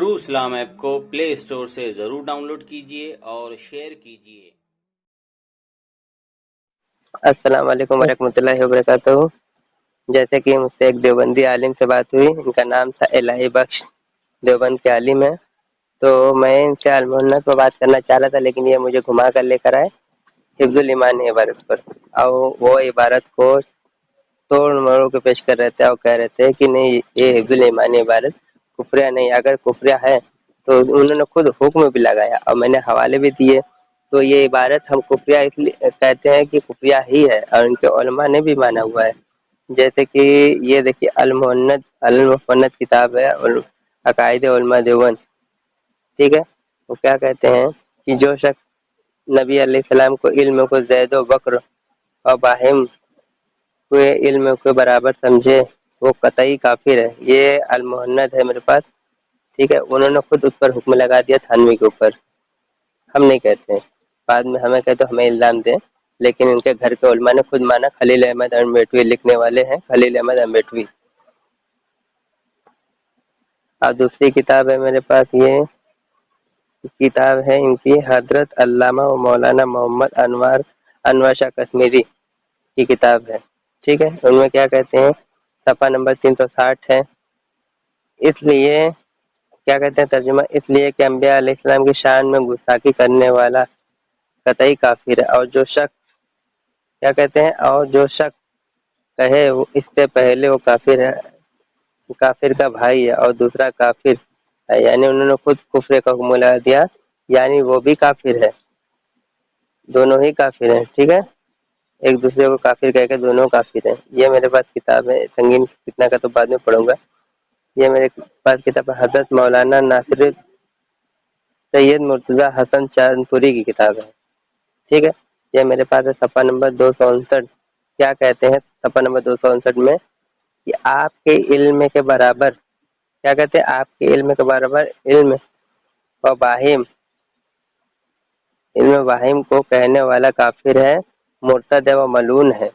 True Islam app کو پلے store سے ضرور ڈاؤن لوڈ کیجیے اور شیئر کیجیے۔ السلام علیکم ورحمۃ اللہ وبرکاتہ۔ جیسے کہ مجھ سے ایک دیوبندی عالم سے بات ہوئی، ان کا نام تھا الہی بخش، دیوبند کے عالم ہیں، تو میں ان سے المحنت پر بات کرنا چاہ رہا تھا، لیکن یہ مجھے گھما کر لے کر آئے حفظ الایمان عبارت پر، اور وہ عبارت کو توڑ مروڑ کے پیش کر رہے تھے اور کہہ رہے تھے کہ نہیں، یہ حفظ الایمان عبارت کفریہ نہیں، اگر کفریہ ہے تو انہوں نے خود حکم بھی لگایا اور میں نے حوالے بھی دیے، تو یہ عبارت ہم کفریہ اس لیے کہتے ہیں کہ کفریہ ہی ہے، اور ان کے علماء نے بھی مانا ہوا ہے۔ جیسے کہ یہ دیکھیے المحنت کتاب ہے اور عقائد علماء دیوبند، ٹھیک ہے۔ وہ کیا کہتے ہیں کہ جو شخص نبی علیہ السلام کو علم کو زید و بکر اور باہم کو علم کے برابر سمجھے وہ قطعی کافر ہے۔ یہ المحنت ہے میرے پاس، ٹھیک ہے۔ انہوں نے خود اس پر حکم لگا دیا تھانوی کے اوپر، ہم نہیں کہتے ہیں، بعد میں ہمیں کہتے ہمیں الزام دیں، لیکن ان کے گھر کے علماء نے خود مانا۔ خلیل احمد امبیٹوی لکھنے والے ہیں، خلیل احمد امبیٹوی۔ اور دوسری کتاب ہے میرے پاس، یہ کتاب ہے ان کی حضرت علامہ و مولانا محمد انور شاہ کشمیری کی کتاب ہے، ٹھیک ہے۔ ان میں کیا کہتے ہیں، صفحہ نمبر 360 ہے۔ اس لیے کیا کہتے ہیں ترجمہ، اس لیے کہ انبیاء علیہ السلام کی شان میں گستاخی کرنے والا قطعی کافر ہے، اور جو شخص کیا کہتے ہیں، اور جو شخص کہے اس سے پہلے وہ کافر ہے، کافر کا بھائی ہے اور دوسرا کافر ہے، یعنی انہوں نے خود کفر کا حکم لگا دیا، یعنی وہ بھی کافر ہے، دونوں ہی کافر ہیں، ٹھیک ہے۔ ایک دوسرے کو کافر کہہ کے دونوں کافر ہیں۔ یہ میرے پاس کتاب ہے، سنگین فتنہ کا تو بعد میں پڑھوں گا۔ یہ میرے پاس کتاب ہے حضرت مولانا ناصر سید مرتضیٰ حسن چاند پوری کی کتاب ہے، ٹھیک ہے۔ یہ میرے پاس ہے صفحہ نمبر 259۔ کیا کہتے ہیں صفحہ نمبر 259 میں کہ آپ کے علم کے برابر، کیا کہتے ہیں، آپ کے علم کے برابر علم و باہم، علم واہم کو کہنے والا کافر ہے، مرتد و ملعون ہے۔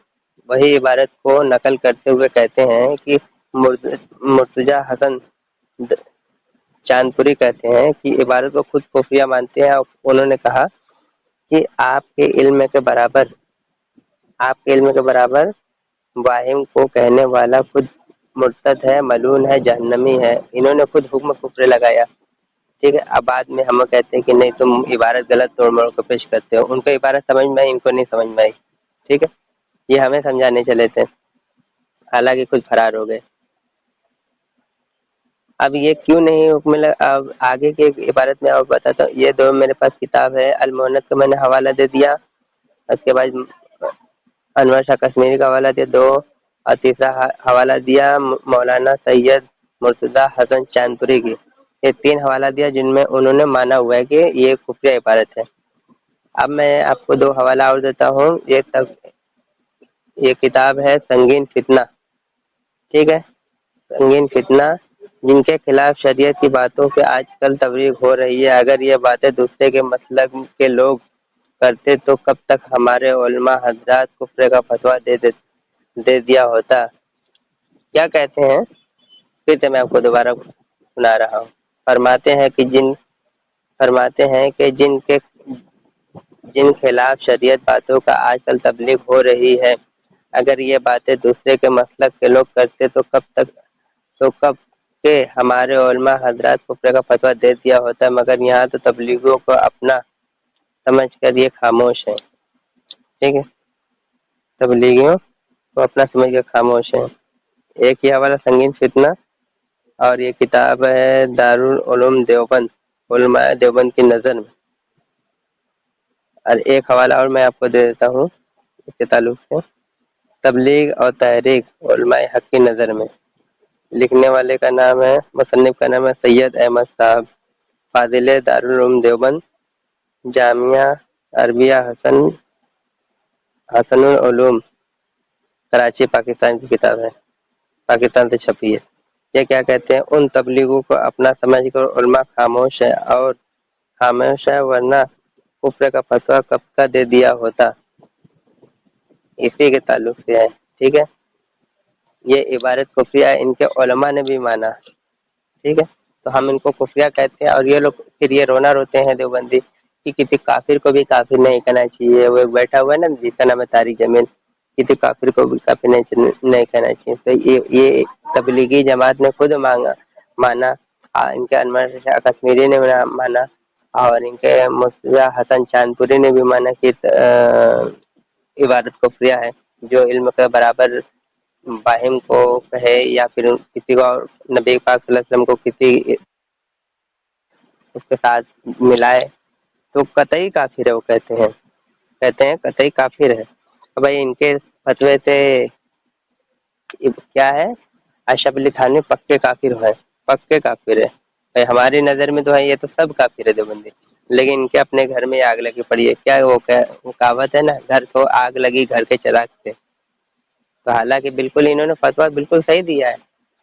وہی عبارت کو نقل کرتے ہوئے کہتے ہیں کہ مرتضیٰ حسن چاندپوری کہتے ہیں کہ عبارت کو خود کفریہ مانتے ہیں، اور انہوں نے کہا کہ آپ کے علم کے برابر واہم کو کہنے والا خود مرتد ہے، ملعون ہے، جہنمی ہے۔ انہوں نے خود حکم کفر لگایا، ٹھیک ہے۔ اب بعد میں ہم کہتے ہیں کہ نہیں، تم عبارت غلط توڑ موڑ کو پیش کرتے ہو، ان کو عبارت سمجھ میں آئی، ان کو نہیں سمجھ میں آئی، ٹھیک ہے۔ یہ ہمیں سمجھانے چلے تھے، حالانکہ خود فرار ہو گئے۔ اب یہ کیوں نہیں حکم اب آگے کی عبارت میں آپ بتاتا ہوں۔ یہ دو میرے پاس کتاب ہے، المحنت کا میں نے حوالہ دے دیا، اس کے بعد انور شاہ کشمیری کا حوالہ دیا دو، اور تیسرا حوالہ دیا مولانا سید مرتضیٰ حسن چاندپوری کی۔ یہ تین حوالہ دیا جن میں انہوں نے مانا ہوا ہے کہ یہ کفریہ عبارت ہے۔ اب میں آپ کو دو حوالہ اور دیتا ہوں۔ یہ کتاب ہے سنگین فتنہ، ٹھیک ہے، سنگین فتنہ، جن کے خلاف شریعت کی باتوں سے آج کل تبلیغ ہو رہی ہے۔ اگر یہ باتیں دوسرے کے مسلک کے لوگ کرتے تو کب تک ہمارے علماء حضرات کفر کا فتویٰ دے دیا ہوتا۔ کیا کہتے ہیں، پھر سے میں آپ کو دوبارہ سنا رہا ہوں۔ فرماتے ہیں کہ جن خلاف شریعت باتوں کا آج کل تبلیغ ہو رہی ہے، اگر یہ باتیں دوسرے کے مسلک کے لوگ کرتے تو کب کہ ہمارے علماء حضرات کفر کا فتویٰ دے دیا ہوتا، مگر یہاں تو تبلیغوں کو اپنا سمجھ کر یہ خاموش ہے، ٹھیک ہے، تبلیغیوں کو اپنا سمجھ کر خاموش ہے۔ ایک یہ حوالہ سنگین فتنہ، اور یہ کتاب ہے دارالعلوم دیوبند، علماء دیوبند کی نظر میں۔ اور ایک حوالہ اور میں آپ کو دے دیتا ہوں اس کے تعلق سے، تبلیغ اور تحریک علماء حق کی نظر میں۔ لکھنے والے کا نام ہے، مصنف کا نام ہے سید احمد صاحب، فاضل دارالعلوم دیوبند، جامعہ عربیہ حسن العلوم، کراچی، پاکستان کی کتاب ہے، پاکستان سے چھپی ہے۔ یہ کیا کہتے ہیں، ان تبلیغوں کو اپنا سمجھ کر علماء خاموش ہے، ورنہ کفر کا فتویٰ کب کا دے دیا ہوتا، اسی کے تعلق سے ہے، ٹھیک ہے۔ یہ عبارت کفریہ ان کے علماء نے بھی مانا، ٹھیک ہے۔ تو ہم ان کو کفریہ کہتے ہیں، اور یہ لوگ پھر یہ رونا روتے ہیں دیوبندی کہ کسی کافر کو بھی کافر نہیں کہنا چاہیے. وہ ایک بیٹھا ہوا ہے نا جس کا نام ہے طارق جمیل، کسی کافر کو بھی کافر نہیں کہنا چاہیے. تو یہ تبلیغی جماعت نے خود مانا، ان کے انور شاہ کشمیری نے مانا، اور ان کے مرتضیٰ حسن چاند نے بھی مانا کہ عبادت کفریہ ہے. جو علم کے برابر باہم کو کہے یا پھر کسی کو نبی پاک صلی اللہ علیہ وسلم کو کسی اس کے ساتھ ملائے تو قطعی کافر ہے. وہ کہتے ہیں قطعی کافر ہے. بھائی ان کے فتوے سے کیا ہے، اشرف علی تھانوی پکے کافر ہے، پکے کافر ہے. بھائی ہماری نظر میں تو ہے یہ تو سب کافر ہے دیوبندی، لیکن ان کے اپنے گھر میں آگ لگی پڑی ہے. کیا وہ کہاوت ہے نا، گھر کو آگ لگی گھر کے چراغ سے. تو حالانکہ بالکل انہوں نے فتویٰ بالکل صحیح دیا ہے،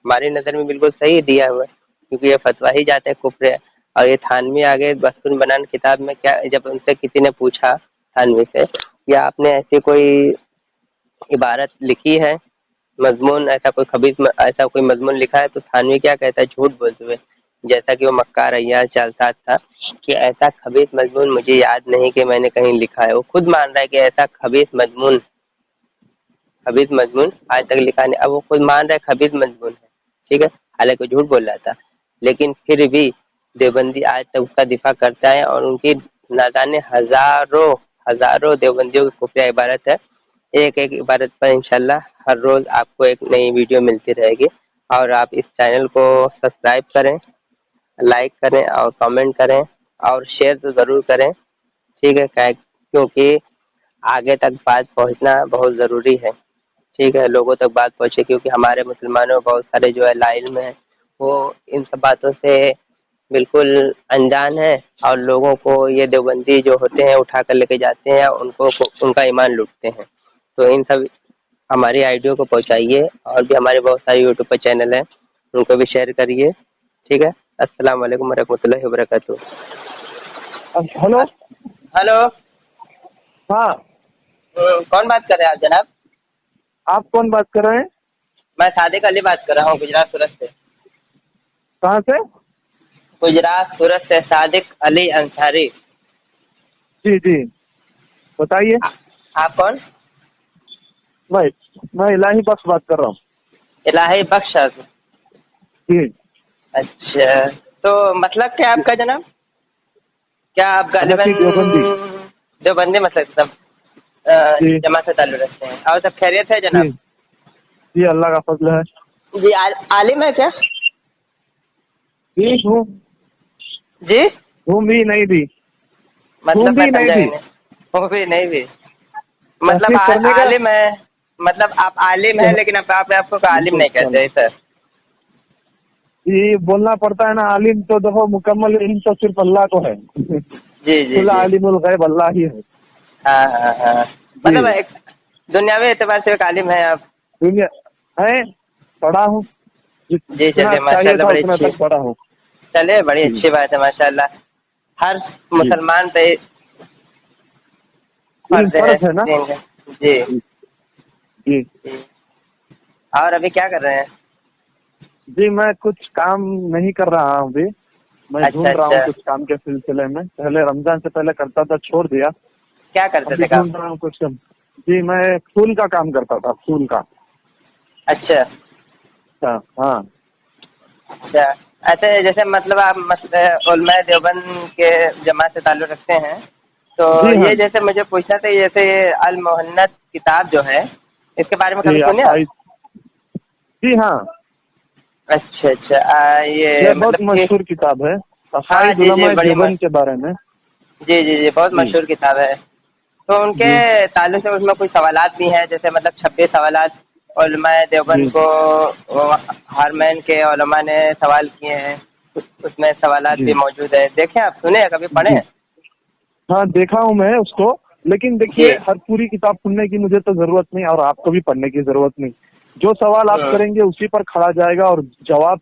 ہماری نظر میں بالکل صحیح دیا ہوا ہے، کیونکہ یہ فتویٰ ہی جاتے ہیں کفر ہے. اور یہ تھانوی آگے بستون بنان کتاب میں کیا، جب ان سے کسی نے پوچھا تھانوی سے کہ آپ نے ایسی کوئی عبارت لکھی ہے، مضمون ایسا کوئی خبیث ایسا کوئی مضمون لکھا ہے، تو تھانوی کیا کہتا ہے جھوٹ بولتے ہوئے، جیسا کہ وہ مکار عیاض چالساز تھا کہ ایسا خبیث مضمون مجھے یاد نہیں کہ میں نے کہیں لکھا ہے. وہ خود مان رہا ہے کہ ایسا خبیث مضمون آج تک لکھا نہیں. اب وہ خود مان رہا ہے خبیث مضمون ہے، ٹھیک ہے، حالانکہ جھوٹ بول رہا تھا. لیکن پھر بھی دیوبندی آج تک اس کا دفاع کرتا ہے، اور ان کی نہ جانے ہزاروں دیوبندیوں کی خفیہ عبارت ہے. ایک عبارت پر انشاءاللہ ہر روز آپ کو ایک نئی ویڈیو ملتی رہے گی. اور آپ اس چینل کو سبسکرائب کریں، لائک کریں اور کامنٹ کریں اور شیئر تو ضرور کریں، ٹھیک ہے، کیونکہ آگے تک بات پہنچنا بہت ضروری ہے. ٹھیک ہے، لوگوں تک بات پہنچے، کیونکہ ہمارے مسلمانوں بہت سارے جو ہے لاعلم ہیں، وہ ان سب باتوں سے بالکل انجان ہے، اور لوگوں کو یہ دیوبندی جو ہوتے ہیں اٹھا کر لے کے جاتے ہیں، ان کا ایمان لوٹتے ہیں. تو ان سب ہماری آئیڈیو کو پہنچائیے، اور بھی ہمارے بہت سارے یوٹیوب پہ چینل ہیں، ان کو بھی شیئر کریے. ٹھیک ہے، السلام علیکم ورحمۃ اللہ وبرکاتہ. ہلو. ہلو، ہاں، کون بات کر رہے ہیں آپ جناب؟ آپ کون بات کر رہے ہیں؟ میں صادق علی بات کر رہا ہوں، گجرات سورت سے. کہاں سے؟ گجرات سورت سے صادق علی انصاری. جی جی، بتائیے. آپ کون؟ میں الہی بخش بات کر رہا ہوں. الہی بخش. جی. اچھا، تو مطلب کیا آپ کا جناب؟ کیا آپ غالباً حنفی دیوبندی. دیوبندی مطلب سب جی جماعت سے تعلق رکھتے ہیں، اور سب خیریت ہے جی جناب؟ جی، اللہ کا فضل ہے. جی، عالم ہے کیا؟ جی ہوں. جی ہوں بھی نہیں بھی. مطلب ہوں میں بھی نہیں سمجھا بھی. ہی نہیں. وہ بھی نہیں بھی مطلب تحقیق کرنے کا. عالم ہے، مطلب آپ عالم ہیں لیکن آپ آپ کو عالم نہیں کہتے سر. یہ بولنا پڑتا ہے نا، عالم تو دیکھو مکمل علم تو صرف اللہ کو ہے. جی جی کل جی، عالم الغیب اللہ ہی ہے. ہاں ہاں ہاں، جی. مطلب ایک دنیاوی اعتبار سے ایک عالم ہے آپ؟ دنیا ہے، پڑھا ہوں، جی جتنا چلیے ماشاء چاہیے اللہ، تھا بڑی اتنا اچھی، تک پڑھا ہوں. چلیے بڑی جی اچھی بات ہے ماشاء اللہ. ہر جی، مسلمان پہ علم فرض ہے فرض نا. دین کا. جی جی جی. اور ابھی کیا کر رہے ہیں؟ جی، میں کچھ کام نہیں کر رہا ہوں ابھی. میں اچھا ڈھونڈ رہا ہوں اچھا، کچھ کام کے سلسلے میں. پہلے رمضان سے پہلے کرتا تھا، چھوڑ دیا. کیا کرتے ابھی تھے کام؟ ڈھونڈ رہا ہوں کچھ کام. جی، میں پھول کا کام کرتا تھا، پھول کا. اچھا ہاں. اچھا، ایسے جیسے مطلب آپ علماء دیوبند کے جماعت سے تعلق رکھتے ہیں، تو جی ہاں. یہ جیسے مجھے پوچھنا تھا، جیسے المحنت کتاب جو ہے، اس کے بارے میں جی کبھی سنے آپ؟ جی ہاں، اچھا اچھا، یہ یہ بہت مطلب کہ مشہور کتاب ہے، ہاں عقائد جی جی، علماء بڑی دیوبند کے بارے میں. جی جی جی، بہت جی مشہور کتاب ہے. تو ان کے جی تعلق سے اس میں کچھ سوالات بھی ہیں، جیسے مطلب 26 سوالات علماء جی دیوبند کو ہرمین کے علماء نے سوال کیے ہیں، اس میں سوالات جی بھی موجود ہیں. دیکھیں آپ، سنیں کبھی پڑھیں؟ جی ہاں، دیکھا ہوں میں اس کو. لیکن دیکھیے، جی ہر پوری کتاب سننے کی مجھے تو ضرورت نہیں، اور آپ کو بھی پڑھنے کی ضرورت نہیں. جو سوال آپ کریں گے اسی پر کھڑا جائے گا، اور جواب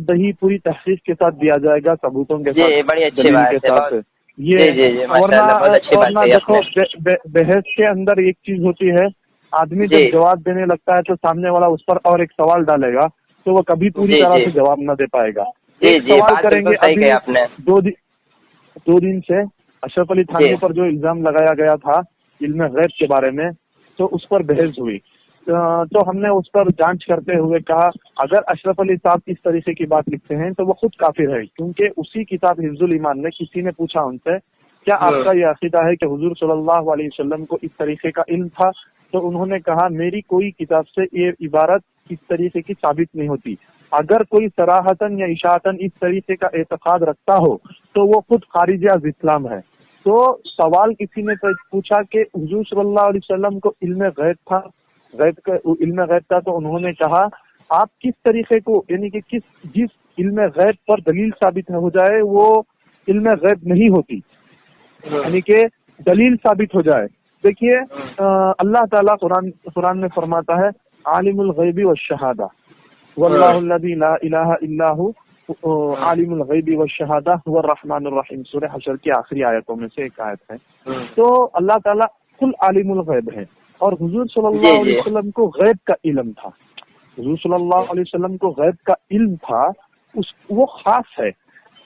دہی پوری تحقیق کے ساتھ دیا جائے گا، ثبوتوں کے ساتھ، جی، بڑی اچھی دلیل کے بات ہے ساتھ. بہت. جی یہ جی جی، ماشاء اللہ، بہت اچھی بات ورنہ کہی آپ دیکھو، نے. بحث کے اندر ایک چیز ہوتی ہے، آدمی جی جب جواب دینے لگتا ہے تو سامنے والا اس پر اور ایک سوال ڈالے گا، تو وہ کبھی پوری جی طرح جی سے جواب نہ دے پائے گا. जी सवाल बात करेंगे। बिल्कुल सही अभी कही आपने। 2 दिन से अशरफ अली थानवी पर जो इल्जाम लगाया गया था इल्म गैब के बारे में, तो उस पर बहस हुई। तो हमने उस पर जांच करते हुए कहा अगर अशरफ अली साहब इस तरीके की बात लिखते हैं तो वो खुद काफिर है, क्योंकि उसी किताब हिफ्जुल ईमान में किसी ने पूछा उनसे क्या आपका ये अकीदा है कि हुजूर सल्लल्लाहु अलैहि वसल्लम को इस तरीके का इल्म था, तो उन्होंने कहा मेरी कोई किताब से ये इबारत इस तरीके की साबित नहीं होती। अगर कोई सराहतन या इशातन इस तरीके का एतकाद रखता हो तो वो खुद खारिज अज इस्लाम है। तो सवाल किसी ने पूछा कि हुजूर सल्लल्लाहु अलैहि वसल्लम को इल्म गैब था, इल्म गैब था, तो उन्होंने कहा आप किस तरीके को, यानी कि जिस इल्म गैब पर दलील साबित हो जाए वो इल्म गैब नहीं होती, यानी कि दलील साबित हो जाए। देखिए अल्लाह ताला कुरान में फरमाता है आलिमुल गैबी वश्शहादा वल्लाहु अल्लज़ी ला इलाहा इल्ला हु आलिमुल गैबी वश्शहादा हुवर रहमानुर रहीम, सूरह हशर की आखिरी आयतों में से एक आयत है। तो अल्लाह ताला कुल आलिमुल गैब है और हुजूर सल्लल्लाहु अलैहि वसल्लम को गैब का इल्म था। हुजूर सल्लल्लाहु अलैहि वसल्लम को गैब का इल्म था, वो खास है।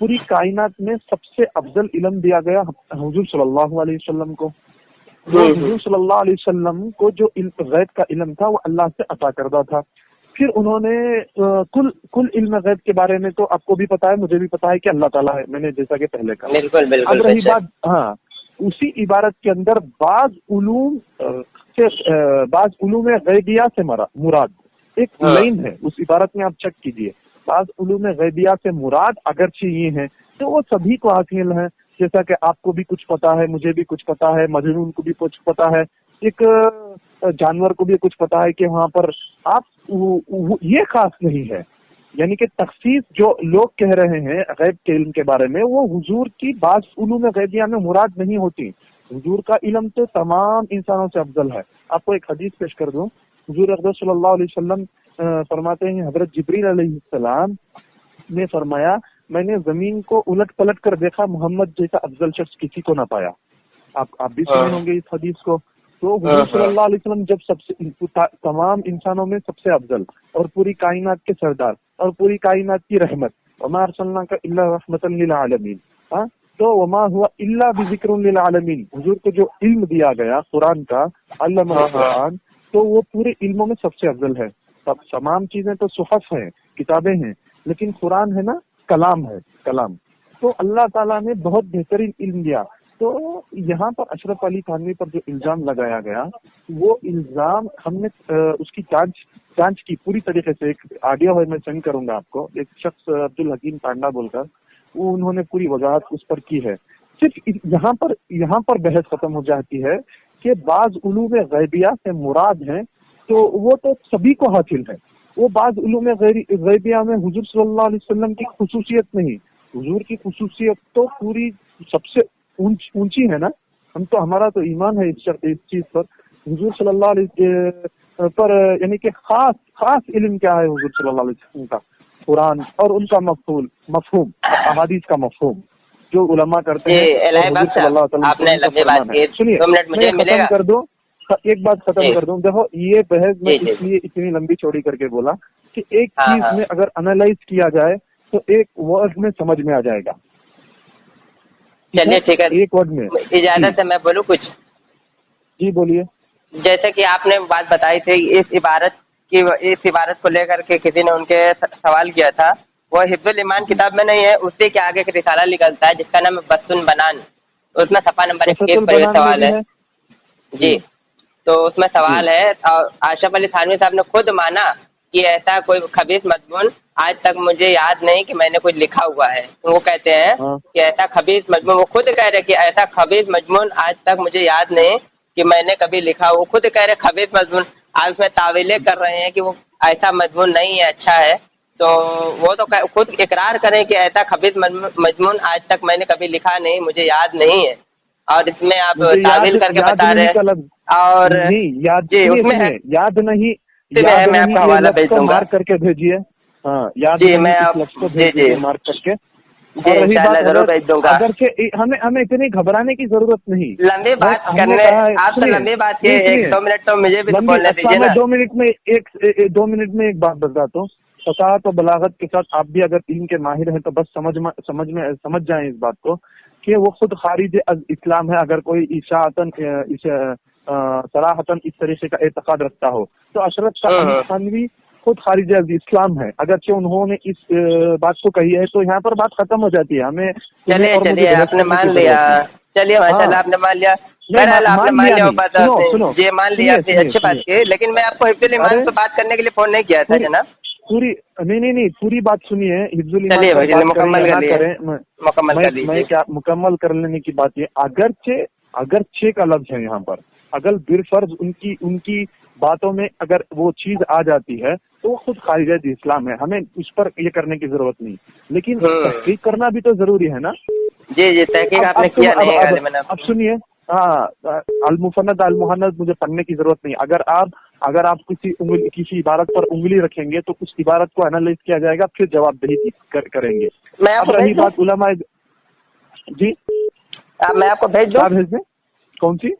पूरी कायनात में सबसे अफजल इल्म दिया गया हुजूर सल्लल्लाहु अलैहि वसल्लम को। हुजूर सल्लल्लाहु अलैहि वसल्लम को जो गैब का इल्म था वो अल्लाह से अता करदा था। फिर उन्होंने कुल इल्म गैब के बारे में तो आपको भी पता है, मुझे भी पता है कि अल्लाह ताला है, मैंने जैसा कि पहले कहा। बिल्कुल बिल्कुल। अब रही बात, हाँ, उसी इबारत के अंदर बाज उलूम गैबिया से मुराद एक लाइन है उस इबारत में, आप चेक कीजिए। बाज उलूम गैबिया से मुराद अगरचे ये हैं तो वो सभी को हासिल है, जैसा कि आपको भी कुछ पता है, मुझे भी कुछ पता है, मजनून को भी कुछ पता है, एक जानवर को भी कुछ पता है कि वहाँ पर आप ये खास नहीं है। यानी कि तखसीस जो लोग कह रहे हैं गैब के इल्म के बारे में वो हुजूर की बाज उलूम गैबिया में मुराद नहीं होती। हुजूर का इल्म तो तमाम इंसानों से अफजल है। आपको एक हदीस पेश कर दूं, हुजूर अक़दस सल्लल्लाहु अलैहि वसल्लम फरमाते हैं हजरत जिब्रील अलैहिस्सलाम ने फरमाया मैंने जमीन को उलट पलट कर देखा, मोहम्मद जैसा अफजल शख्स किसी को ना पाया। आप भी सुने होंगे इस हदीस को। तो हुजूर सल्लल्लाहु अलैहि वसल्लम जब सबसे तमाम इंसानों में सबसे अफजल और पूरी कायनात के सरदार और पूरी कायनात की रहमत, वमा अरसलनाका इल्ला रहमतन लिल आलमीन, तो वमा हुआ इल्ला बिज़िक्रुन लिल आलमीन, हुजूर को जो इल्म दिया गया कुरान का, अल्लामा कुरान, तो वो पूरे इल्मों में सबसे अफजल है। सब तमाम चीजें तो सुहफ हैं, किताबें हैं, लेकिन कुरान है ना, कलाम है, कलाम। तो अल्लाह ताला ने बहुत बेहतरीन इल्म दिया। तो यहाँ पर अशरफ अली थानवी पर जो इल्जाम लगाया गया वो इल्जाम हमने उसकी जांच की पूरी तरीके से। एक ऑडियो है, मैं सेंड करूंगा आपको, एक शख्स अब्दुल हकीम टांडा बोलकर, वो उन्होंने पूरी वजाहत उस पर की है। सिर्फ यहाँ पर बहस खत्म हो जाती है कि बाज उलूम गैबिया से मुराद है, तो वो तो सभी को हासिल है। वो बाज उलूम गैबिया में हुजूर सल्लल्लाहु अलैहि वसल्लम की खुसूसियत नहीं, हुजूर की खुसूसियत तो पूरी सबसे ऊंची है ना। हम तो, हमारा तो ईमान है इस चीज पर। हुजूर सल्लल्लाहु अलैहि पर यानी कि खास इल्म क्या है हुजूर सल्लल्लाहु अलैहि वसल्लम का, कुरान और उनका मफहूम अहादीस का मफहूम जो उलमा करते हैं। आपने लंबी बात की, सुनिए, 2 मिनट मुझे मिलेगा। कर दूं, एक बात खत्म कर दूं। देखो ये बहस में इसलिए इतनी लंबी चौड़ी करके बोला कि एक चीज में अगर एनालाइज किया जाए तो एक वर्ड में समझ में आ जाएगा। चलिए ठीक है, एक वर्ड में इजाजत है मैं बोलूं कुछ? जी बोलिए। जैसे कि आपने बात बताई थी इस इबारत को लेकर के किसी ने उनके सवाल किया था, वो हिफ्जुल ईमान किताब में नहीं है, उसी के आगे एक रिसाला निकलता है जिसका नाम है बस्तुन बनान, उसमें सफा नंबर 21 पर ये सवाल है जी। तो उसमें सवाल है, अशरफ अली थानवी साहब ने खुद माना कि ऐसा कोई खबीस मजमून आज तक मुझे याद नहीं कि मैंने कुछ लिखा हुआ है। वो कहते हैं कि ऐसा खबीस मजमून, वो खुद कह रहे कि ऐसा खबीस मजमून आज तक मुझे याद नहीं कि मैंने कभी लिखा। वो खुद कह रहे खबीस मजमून, आज उसमें तावीलें कर रहे हैं कि वो ऐसा मजमून नहीं है, अच्छा है। तो वो तो खुद इकरार करें कि ऐसा खबीस मजमून आज तक मैंने कभी लिखा नहीं, मुझे याद नहीं है, और इसमें आप तावील करके बता रहे हैं। और जी उसमें याद नहीं, मैं आपको हवाला भेज दूंगा, मार्क करके भेजिए। हाँ, याद जी मैं जी मार्क करके जरूर भेज दूंगा। अगर के हमें इतनी घबराने की जरूरत नहीं, लंबी बात करने आप तो लंबी बात की, 1-2 मिनट तो मुझे भी बोलने दीजिए ना। 2 मिनट में एक बात बताता हूँ। फसाहत और बलागत के साथ आप भी अगर दीन के माहिर हैं तो बस समझ जाएं इस बात को कि वो खुद खारिज इस्लाम है अगर कोई इशाअतन सराहतन इस तरीके का एतकाद रखता हो। तो अशरफ थानवी खुद खारिज इस्लाम है, अगरचे उन्होंने इस बात को कही है तो यहाँ पर बात खत्म हो जाती है। हमें चलिए आपने मान लिया, चलिए माशाल्लाह आपने मान लिया, बहरहाल आपने मान लिया बात, ये मान लिया आपने, अच्छी बात की। लेकिन मैं आपको हिफ्जुल ईमान पे बात करने के लिए फोन नहीं किया था जनाब। पूरी नहीं पूरी बात सुनिए, हिफ्जुल ईमान मुकम्मल मुकम्मल कर लेने की बात ये, अगरचे का लफ्ज है यहाँ पर, अगर बिरफर्ज उनकी बातों में अगर वो चीज आ जाती है तो वो खुद खारिज इस्लाम है, हमें उस पर ये करने की जरूरत नहीं, लेकिन तहकीक करना भी तो जरूरी है ना। जी तहकीक आपने किया नहीं। अब सुनिए, अल-मुफन्नद अल-मुहन्नद मुझे पढ़ने की जरूरत नहीं। अगर आप किसी इबारत पर उंगली रखेंगे तो उस इबारत को एनालाइज किया जाएगा, फिर जवाबदेही करेंगे। अब रही बात उलमा जी, मैं आपको भेज दूं, कौन सी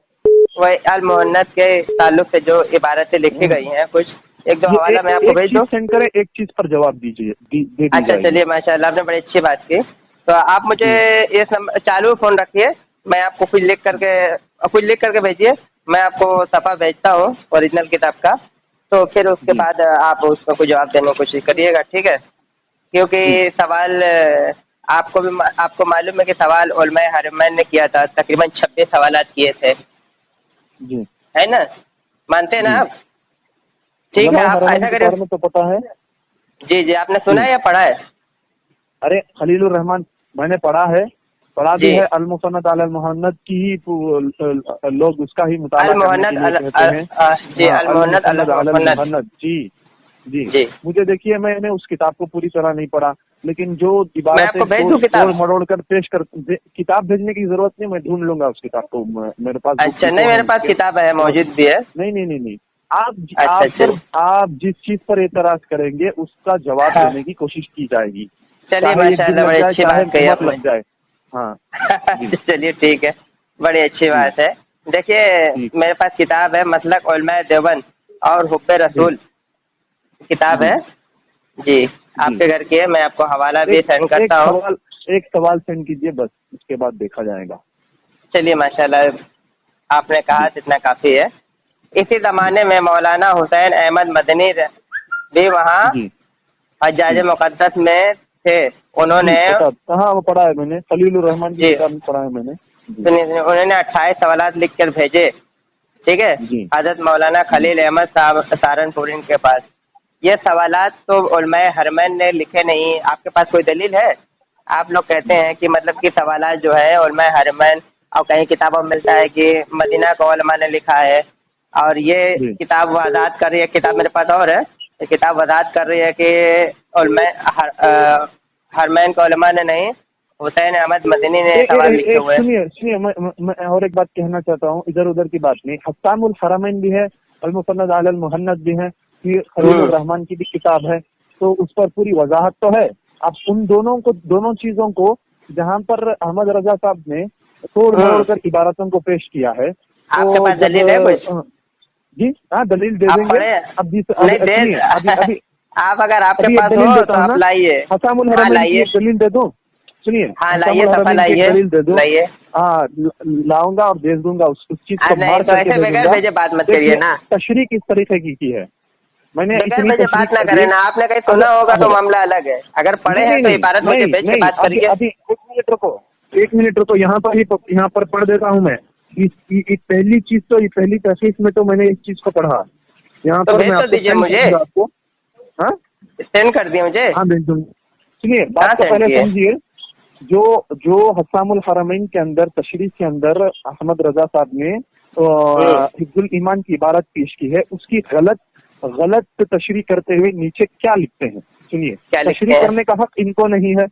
वही अल-मुहन्नद के ताल्लुक से जो इबारतें लिखी गई हैं, कुछ एक दो हवाला मैं आपको भेज दूं। सेंड करें, एक चीज पर जवाब दीजिए। अच्छा चलिए माशाल्लाह आपने बड़ी अच्छी बात की। तो आप मुझे ये चालू फोन रखिए, मैं आपको कुछ लिख करके भेजिए, मैं आपको सफ़ा भेजता हूँ ओरिजिनल किताब का, तो फिर उसके बाद आप उसको कोई जवाब देने की कोशिश करिएगा, ठीक है? क्योंकि सवाल आपको मालूम है कि सवाल उलमाए हरमैन ने किया था, तकरीबन 26 सवालात किए थे जी, है ना? मानते हैं ना आप? ठीक है, आप ऐसा करें तो पता है। जी आपने सुना है या पढ़ा है? अरे खलीलुर रहमान मैंने पढ़ा भी है, अल-मुफन्नद अल-मुहन्नद की ही लोग उसका ही मुताला करने के लिए कहते हैं। अल-मुफन्नद अल-मुहन्नद जी। मुझे देखिए, मैंने उस किताब को पूरी तरह नहीं पढ़ा, लेकिन जो इबारतें मरोड़ कर पेश कर, किताब भेजने की जरूरत नहीं, मैं ढूंढ लूंगा उस किताब को मेरे पास। अच्छा नहीं, मेरे पास किताब है, मौजूद भी है। नहीं, आप जिस चीज पर एतराज करेंगे उसका जवाब देने की कोशिश की जाएगी। चलिए माशाल्लाह बड़ी अच्छी बात कही आपने। लग जाए, हाँ चलिए ठीक है, बड़ी अच्छी बात है। देखिए मेरे पास किताब है, मसलक उलमाए देवबंद और हुब्बे रसूल किताब है जी, आपके घर की है, मैं आपको हवाला भी सेंड करता हूँ। एक सवाल सेंड कीजिए बस, उसके बाद देखा जाएगा। चलिए माशाल्लाह आपने कहा जितना काफी है। इसी जमाने में मौलाना हुसैन अहमद मदनी भी वहाँ हज्जाज मुक़द्दस में थे। उन्होंने कहाँ वो पढ़ा है मैंने, खलीलुर रहमान की किताब में पढ़ा है मैंने। सुनिए, उन्होंने 28 सवालात लिख कर भेजे, ठीक है, हजरत मौलाना खलील अहमद साहब सहारनपुरी के पास। ये सवालात तो उलमाए हरमैन ने लिखे नहीं, आपके पास कोई दलील है? आप लोग कहते हैं कि मतलब कि सवालात जो है उलमाए हरमैन, और कहीं किताबों में मिलता है कि मदीना का उलमा ने लिखा है, और ये किताब वजाहत कर रही है, किताब मेरे पास और है, ये किताब वजाहत कर रही है कि उलमाए हरमैन का उलमा ने नहीं, हुसैन अहमद मदनी ने सवाल लिखे हुए। सुनिए मैं और एक बात कहना चाहता हूँ, इधर उधर की बात नहीं। हस्सामुल हरमैन भी है, अल-मुफन्नद अल-मुहन्नद भी है, फिर खलीलुर रहमान की भी किताब है, तो उस पर पूरी वजाहत तो है। अब उन दोनों चीजों को जहाँ पर अहमद रजा साहब ने तोड़ मरोड़ कर इबारतों को पेश किया है, आपके पास दलील है कुछ? जी हाँ, दलील दे देंगे। अभी आप अगर आपके पास हो तो आप लाइए। हस्सामुल हरमैन की दलील दे दूं? सुनिए, हाँ लाइए, दलील दे दूं, हाँ लाऊंगा और भेज दूंगा उस चीज को। भेजे बात मत करिए ना, तशरीह किस तरीके की है मैंने बात ना करें ना, आपने कहीं सुना होगा तो मामला अलग है, अगर पढ़े हैं तो इबारत मुझे भेज के बात करिए। अभी एक मिनट रुको, यहाँ पर पढ़ देता हूँ मैं। पहली चीज तो पहली तहकीक में तो मैंने इस चीज को पढ़ा, यहाँ पर मैं दीजिए मुझे, आपको हाँ सेंड कर दिए मुझे। हाँ भेज दूंगा। सुनिए बात को पहले समझिए, जो हस्सामुल हरमैन के अंदर तशरीह के अंदर अहमद रजा साहब ने हिफ्जुल ईमान की इबारत पेश की है, उसकी गलत तशरीह करते हुए नीचे क्या लिखते हैं सुनिए। तशरीह करने का हक इनको नहीं है,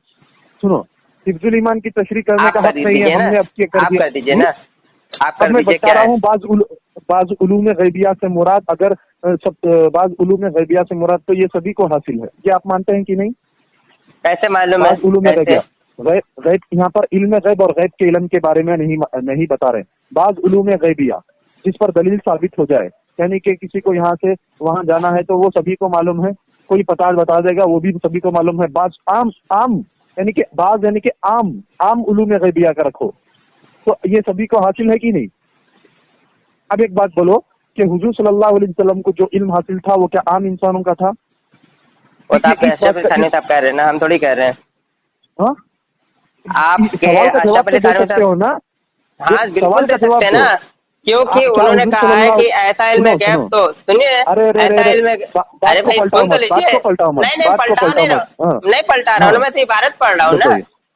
सुनो, हिफ्जुल ईमान की तशरीह करने का हक नहीं है, हमने अब कर दीजिए ना। अब मैं बता रहा हूँ, बाज उलूम गैबिया से मुराद, अगर बाज उलूम गैबिया से मुराद तो ये सभी को हासिल है, ये आप मानते हैं कि नहीं? कैसे मालूम है? उलूम गैबिया, गैब यहाँ पर इल्म गैब और गैब के इल्म के बारे में नहीं बता रहे। बाज उलूम गैबिया जिस पर दलील साबित हो जाए, यानी कि किसी को यहाँ से वहाँ जाना है तो वो सभी को मालूम है, कोई बता देगा, वो भी सभी को मालूम है। बाज आम यानी कि बाज यानी कि आम उलूम गैबिया का रखो, तो ये सभी को हासिल है कि नहीं? अब एक बात बोलो कि हुजूर सल्लल्लाहु अलैहि वसल्लम को जो इल्म हासिल था वो क्या आम इंसानों का था? वो तो आप अशरफ अली थानवी साहब कह रहे हैं ना, हम थोड़ी कह रहे हैं। हाँ, आप सवाल का जवाब तो दे सकते हो ना? हाँ बिल्कुल दे सकते हैं ना, क्योंकि उन्होंने कहा है कि ऐसा इल्म गैब, तो सुनिए ऐसा इल्म, अरे भाई सुन तो लीजिए, नहीं पलटा नहीं रहा, नहीं पलटा रहा हूँ, मैं तो इबारत पढ़ रहा हूँ ना,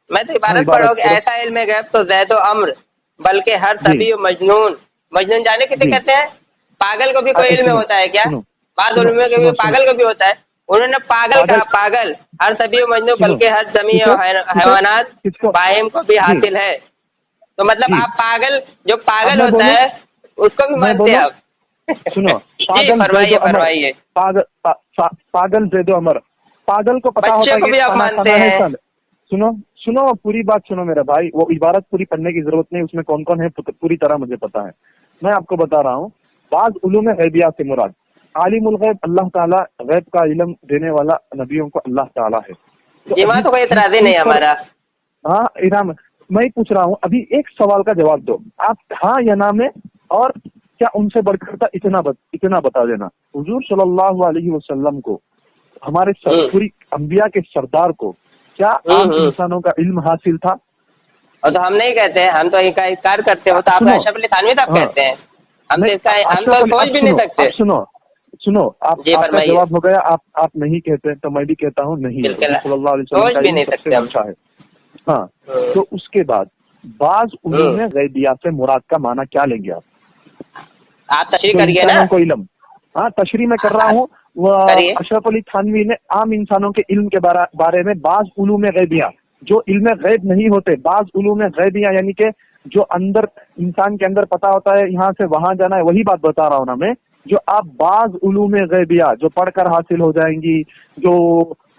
मैं तो इबारत पढ़ रहा हूँ कि ऐसा इल्म गैब तो ज़ैद व अम्र बल्कि हर सभी मजनून जाने किसे कहते हैं? पागल को भी कोई इल्म होता है क्या? बाद उलूम के भी पागल को भी होता है। उन्होंने पागल कहा, पागल हर सभी मजनून बल्कि हर जमी हैवानात बाहिम को भी हासिल है। तो मतलब आप पागल, जो पागल होता है उसको भी मानते हैं आप? सुनो, फरमाइए। पागल ज़ैद व अमर, पागल को पता होता है कि आप मानते हैं। सुनो पूरी बात सुनो मेरा भाई, वो इबारत पूरी पढ़ने की जरूरत नहीं, उसमें कौन कौन है पूरी तरह मुझे पता है। मैं आपको बता रहा हूँ, बाज उलूम गैबिया से मुराद आलिमुल गैब, अल्लाह ताला गैब का इल्म देने वाला नबियों को अल्लाह ताला है। तो कोई इतराज नहीं है हमारा। हाँ इराम, मैं पूछ रहा हूँ अभी एक सवाल का जवाब दो आप, हाँ या ना में, और क्या उनसे बढ़कर था इतना बता देना। हुजूर सल्लल्लाहु अलैहि वसल्लम को, हमारे पूरी अंबिया के सरदार को क्या आम इंसानों का इल्म हासिल था? और तो हम नहीं कहते हैं, हम तो इनकार करते हैं, वो तो आप अशरफ अली थानवी साहब कहते हैं, हम तो सोच भी नहीं सकते। सुनो आपका जवाब हो गया, आप नहीं कहते तो मैं भी कहता हूँ नहीं, सल्लल्लाहु अलैहि वसल्लम का इल्म सबसे अच्छा है। हाँ, तो उसके बाद बाज उलूम गैबिया से मुराद का माना क्या लेंगे आप तशरीह करिए ना। को इल्म, हाँ तशरीह में कर रहा हूँ। अशरफ अली थानवी ने आम इंसानों के इल्म के बारे में बाज उलूम गैबिया, जो इल्म गैब नहीं होते, बाज उलूम गैबिया यानी कि जो अंदर इंसान के अंदर पता होता है यहाँ से वहां जाना है, वही बात बता रहा हूँ ना मैं। जो आप बाज उलूम गैबिया जो पढ़कर हासिल हो जाएंगी, जो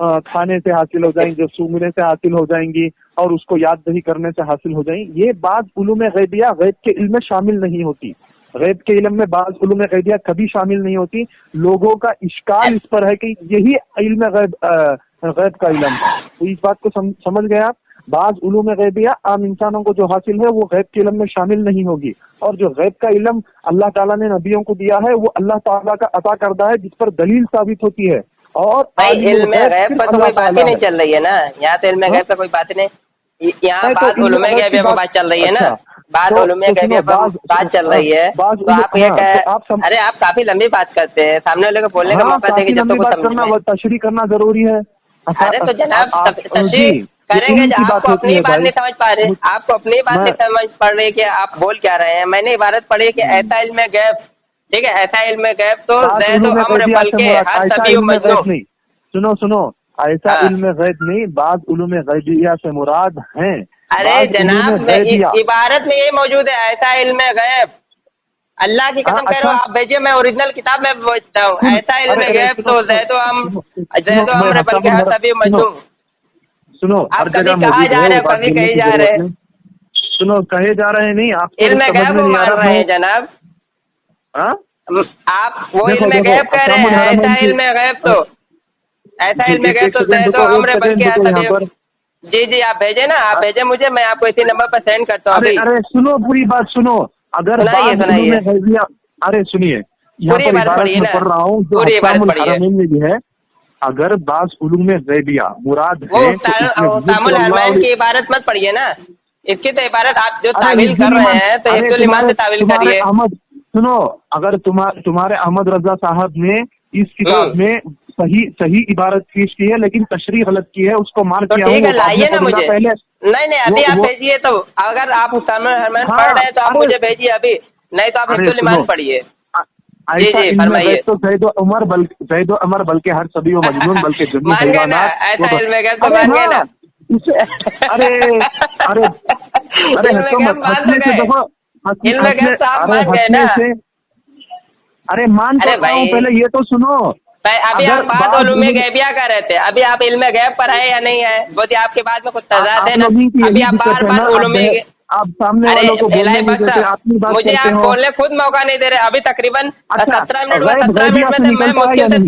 खाने से हासिल हो जाएंगी, जो सूंघने से हासिल हो जाएंगी और उसको याददही करने से हासिल हो जाएंगी, ये बाज उलूम गैबिया गैब के इल्म में शामिल नहीं होती। गैब के इल्म में बाज उलूम गैबिया कभी शामिल नहीं होती। लोगों का इश्काल इस पर है कि यही इल्म गैब का इल्म है, तो इस बात को समझ गए आप। बाज उलूम गैबिया आम इंसानों को जो हासिल है वो गैब के इल्म में शामिल नहीं होगी, और जो गैब का इल्म अल्लाह ताला ने नबियों को दिया है वो अल्लाह ताला का अता करदा है, जिस पर दलील साबित होती है। और इल्म गैब पर तो कोई बात ही नहीं चल रही है ना, यहाँ तो इल्म गैब पर कोई बात नहीं, यहाँ बात उलूम गैबिया पर बात चल रही है ना, बात उलूम गैबिया पर बात चल रही है। तो आप ये कहें, अरे आप काफी लंबी बात करते हैं, सामने वाले को बोलने का मौका देंगे जब तक कुछ समझ, तशरीह करना जरूरी है। अरे तो जनाब तशरीह करेंगे, आपको अपनी बात नहीं समझ पा रहे, आपको अपनी बात नहीं समझ पड़ रही कि आप बोल क्या रहे हैं। मैंने इबारत पढ़ी कि ऐसा इल्म गैब, ठीक है, ऐसा इल्म गैब तो ज़ैद व अम्र बल्कि हर सभी मजनून। सुनो ऐसा इल्म गैब नहीं, बाज उलूम गैबिया से मुराद हैं। अरे जनाब इबारत में ये मौजूद है, ऐसा इल्म गैब, अल्लाह की कसम कह रहा हूँ, आप भेजिए, मैं ओरिजिनल किताब में भेजता हूँ। ऐसा इल्म गैब तो ज़ैद व अम्र बल्कि हर सभी मजनून। सुनो, आप कभी कहा जा रहे हो, कभी कहीं जा रहे हैं। सुनो, कहे जा रहे नहीं, आप इल्म गैब को मान रहे हैं जनाब। आप वो इल्म गैब कह रहे हैं, ऐसा इल्म गैब तो, ऐसा इल्म गैब तो ज़ैद व अम्र बल्कि जी आप भेजे ना, आप भेजे मुझे, मैं आपको इसी नंबर पर सेंड करता हूँ। अरे सुनो, पूरी बात सुनो, अगर सुनाइए, अरे सुनिए, यहाँ पर इबारत में पढ़ रहा हूँ जो अहकामुल हरमैन में भी है, अगर बाज उलूम गैबिया मुराद है तामुल हरमैन की इबारत मत पढ़िए ना, इसकी तो इबारत आप जो तावील कर रहे हैं तो हिफ्जुल ईमान से तावील करिए। सुनो, अगर तुम्हारे अहमद रजा साहब ने इस किताब में सही इबारत पेश की है, लेकिन तशरीह गलत की है, उसको मार किया ठीक है, लाइए ना मुझे। नहीं अभी आप भेजिए, तो अगर आप तामुल हरमैन पढ़ रहे हैं तो आप मुझे भेजिए अभी, नहीं तो आप हिफ्जुल ईमान पढ़िए। ऐसा इल्म गैब तो ज़ैद व अमर बल्कि हर सभी व मजनून बल्कि जमीन हैवानात। ऐसा इल्म गैब तो मान गए ना। अरे हंसने से देखो, अरे मान सकता हूँ, पहले ये तो सुनो। अभी आप बात उलूम गैबिया कर रहे थे, अभी आप इल्म गैब पर है या नहीं है, वो आपके बात में कुछ तजाद है ना। अभी आप बार उलूम आप सामने अरे वालों को बोलने एलआई नहीं बख्श देते, अपनी बात मुझे करते आप हो। बोलने खुद मौका नहीं दे रहे। अभी तकरीबन अच्छा, 17 मिनट हुआ, गैब 17 गैबिया मिनट से में मैं निकलता है मुश्किल या से नहीं?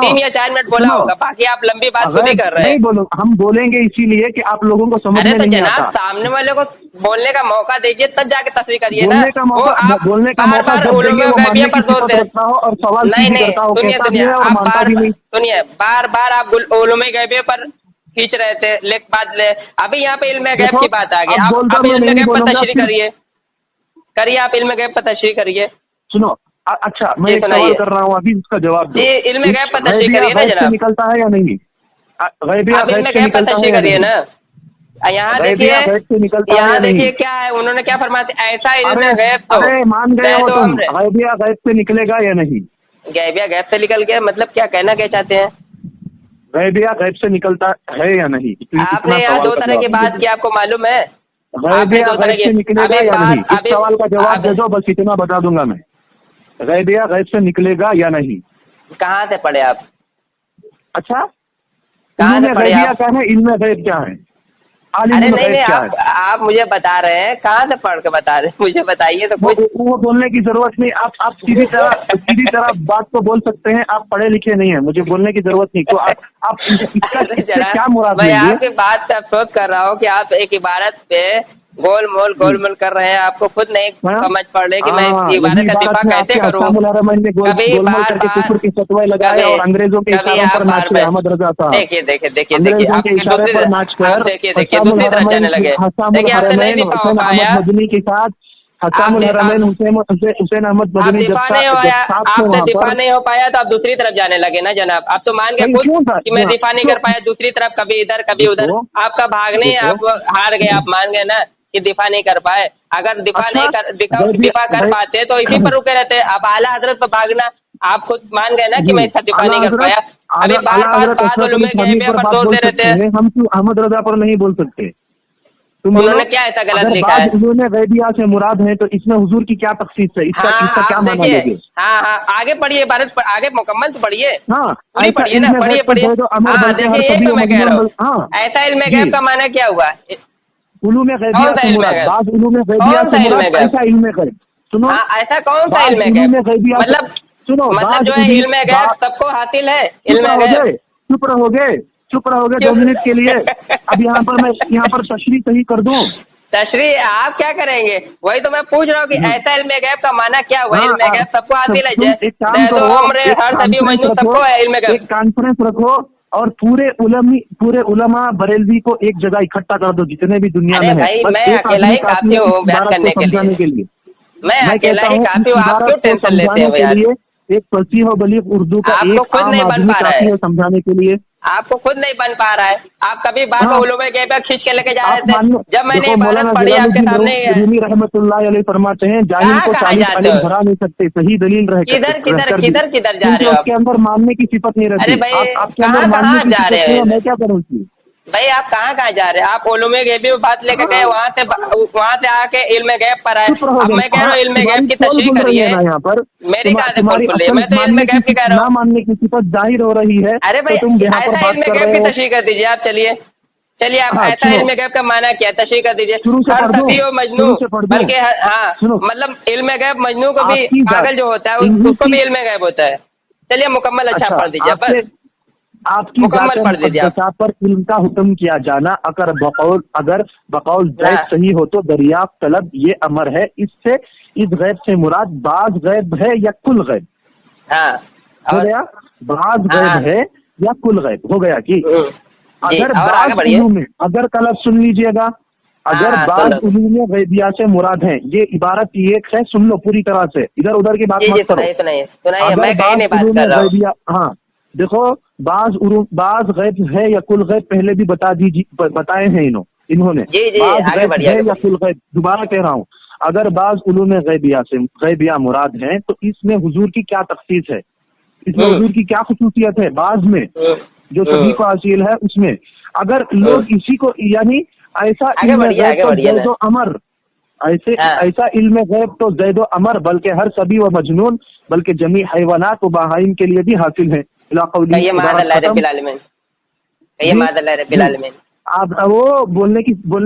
3 या 4 मिनट बोला सुनो, होगा, बाकी आप लंबी बात खुद ही गैब कर रहे नहीं हैं। बोलो, हम बोलेंगे इसीलिए कि आप लोगों को समझ अरे में तो नहीं जनाब आता। सामने वाले को बोलने का मौका दीजिए, तब जाके तस्वीर करिए ना। बोलने का वो मौका, आप बोलने का बार मौका बार जब उलूम देंगे वो गैबिया मानने की पर जोर सिफत दे। रखता हो और सवाल नहीं सीधी नहीं, करता हो, सुनिए कहता भी सुनिए, है और आप मानता बार भी नहीं। सुनिए, बार बार आप उलूम गैबिया पर खींच रहे थे, लेक बात ले। अभी यहाँ पे इल्म गैब देखो, की बात आ गई। अब बोलता आप मैं इल्म नहीं गैब पर बोलूंगा, तशरीह सिर्फ करिए, आप इल्म गैब पर तशरीह करिए। सुनो। अच्छा, मैं जी एक सुनाइए सवाल कर रहा हूँ, अभी उसका जवाब दो। जी, इल्म गैब पर तशरीह गैबिया करिए ना गैब से जनाब। निकलता है या नहीं? गैबिया आप गैब इल्म से गैब पर निकलता तशरीह है या करिए नहीं? ना। यहाँ गैबिया देखिए, गैब से निकलता है या यहाँ नहीं? देखिए क्या है, उन्होंने क्या फरमाते, ऐसा अरे इल्म गैब तो अरे मान गए हो ज़ैद व तुम, अम्र। गैबिया गैब से निकलेगा या नहीं? गैबिया गैब से निकल गया मतलब क्या कहना क्या चाहते हैं? गैबिया गैब से निकलता है या नहीं? आपने इतना यहाँ सवाल 2 का तरह की जवाब बात दीजिए। की, आपको मालूम है? आपने गैबिया 2 तरह गैब की से निकलेगा अभी या नहीं? बात इस सवाल का जवाब दे दो, बस इतना बता दूंगा मैं। गैबिया गैब से निकलेगा या नहीं? कहाँ से पढ़े आप? अच्छा, कहाँ से इल्म पढ़े गैबिया आप? क्या है, इल्म गैब क्या है, अरे आलिम नहीं गैब नहीं, क्या है? आप मुझे बता रहे हैं, कहाँ से पढ़ के बता रहे हैं? मुझे बताइए तो कुछ। वो बोलने की जरूरत नहीं, आप सीधी तरह बात को बोल सकते हैं। आप पढ़े लिखे नहीं है, मुझे बोलने की जरूरत नहीं। तो आप इससे क्या मुराद मैं लेंगे? आपकी बात से अफसोस कर रहा हूँ कि आप एक इबारत पे गोल मोल कर रहे हैं। आपको खुद नहीं समझ पड़ रही कि मैं इस इबारत का दिफा कैसे करूँ। गोलमोल करके कुफर के फतवे लगाए और अंग्रेजों के इशारों पर नाचे अहमद रजा साहब। देखिए देखिए देखिए देखिए, अंग्रेजों आप के इशारे पर नाचकर देखिए देखिए दूसरी तरफ जाने लगे। देखिए आपसे नहीं दिफा हो हुसैन पाया, अहमद मदनी के साथ, हसामुल हरमैन हुसैन अहमद आप मदनी दिफा नहीं हो पाया, आपसे दिफा नहीं हो पाया तो आप दूसरी तरफ जाने लगे ना जनाब। आप तो मान गए खुद कि मैं दिफा नहीं कर पाया, दूसरी तरफ कभी इधर कभी उधर। आपका भागने, आप हार गए, आप मान गए ना कि दिफा नहीं कर पाए। अगर दिफा कर पाते तो इसी पर रुके रहते। आप आला हजरत पर भागना, आप खुद मान गए ना कि मैं इसका दिफा नहीं कर पाया। अभी बार बार बात उलूम गैबिया पर जोर दे रहे थे। हम क्यों अहमद रजा पर नहीं बोल सकते? उन्होंने क्या ऐसा गलत लिखा है? उन्होंने गैबिया से मुराद है तो इसमें हुजूर की क्या तखसीस है? इसका क्या माना लोगे? हाँ हाँ, आगे पढ़िए, इबारत पर आगे मुकम्मल तो पढ़िए। हाँ, पूरी पढ़िए ना, पढ़िए पढ़िए। हाँ देखिए, ये तो मैं कह रहा हूँ, ऐसा इल्म गैब का माना क्या हुआ? उलूम गैबिया से मुराद, बाज़ उलूम गैबिया से मुराद ऐसा इल्म गैब। सुनो, ऐसा कौन सा इल्म गैब? मतलब सुनो, मतलब जो है इल्म गैब सबको हासिल है। इल्म गैब चुप रहोगे 2 मिनट के लिए। अब यहाँ पर तशरीह सही कर दूं। तशरीह आप क्या करेंगे? वही तो मैं पूछ रहा हूँ कि ऐसा इल्म गैब का माना क्या हुआ? इल्म गैब सबको हासिल है, एक काम करो, सबको है इल्म गैब। एक कॉन्फ्रेंस रखो और पूरे उलमा बरेलवी को एक जगह इकट्ठा कर दो, जितने भी दुनिया में है। मैं अकेला ही काफी हूँ बयान करने के लिए। मैं अकेला ही काफी हूँ, आप क्यों टेंशन लेते हैं यार? एक फसीह व बलीग उर्दू का आपको एक खुद आम नहीं बन आदमी पा रहा काफी है, है समझाने के लिए। आपको खुद नहीं बन पा रहा है। आप कभी बार बार उलूम गैबिया खींच के लेके जा रहे थे। जब मैंने इबारत पढ़ी आपके सामने, रूमी रहमतुल्लाह अलैह फरमाते हैं, जाहिल को 40 अलीम भरा नहीं सकते, सही दलील रह किधर जा रहे हो? उसके अंदर मानने की सिफत नहीं रहती। अरे भाई, आपके अंदर मानने की सिफत नहीं है, मैं क्या करूँ उसकी? भाई आप कहाँ जा रहे हैं? आप उलूम गैबिया में बात लेके गए, वहाँ से आके इल्म गैब पर आए। अब मैं कह रहा हूँ इल्म गैब की तशरीह करिए। यहाँ पर मेरी कहाँ से बोल रही है? मैं तो इल्म गैब की कह रहा हूँ। मानने की सिफत जाहिर हो रही है। अरे भाई, तुम यहाँ पर ऐसा बात इल्म कर गैब रहे की हो। तशरीह कर दीजिए आप। चलिए आप ऐसा इल्म गैब का माना क्या, तशरीह कर दीजिए। हर सफी व मजनू, बल्कि हाँ, मतलब इल्म गैब मजनू को भी, पागल जो होता है उसको भी इल्म गैब होता है। चलिए मुकम्मल अच्छा पढ़ दीजिए बस, आपकी मुकम्मल पढ़ दीजिए आप। पर इल्म का हुक्म किया जाना अगर बकौल ज़ैद सही हो तो दरियाफ्त तलब ये अमर है। इससे इस गैब से मुराद बाज गैब है या कुल गैब? हाँ, हो गया, बाज गैब है या कुल गैब हो गया कि अगर बाज उलूम में, अगर कलब सुन लीजिएगा, अगर बाज उलूम गैबिया से मुराद है, ये इबारत एक है, सुन लो पूरी तरह से, इधर उधर की बात मत करो। सुनाइए। हाँ देखो, बाज गैब है या कुल गैब पहले भी बताए हैं इन्होंने। बाज गैब है या कुल गैब, दोबारा कह रहा हूँ, अगर बाज उलूम गैबिया मुराद है तो इसमें हुजूर की क्या तखसीस है, इसमें हुजूर की क्या खुसूसियत है बाज में जो सभी को हासिल है उसमें। अगर लोग इसी को यानी ऐसा इल्म गैब तो ज़ैद व अमर, ऐसा इल्म गैब तो ज़ैद व अमर बल्कि हर सभी व मजनून बल्कि जमी हैवानात व बहाइम के लिए भी हासिल है। आप वो बोलने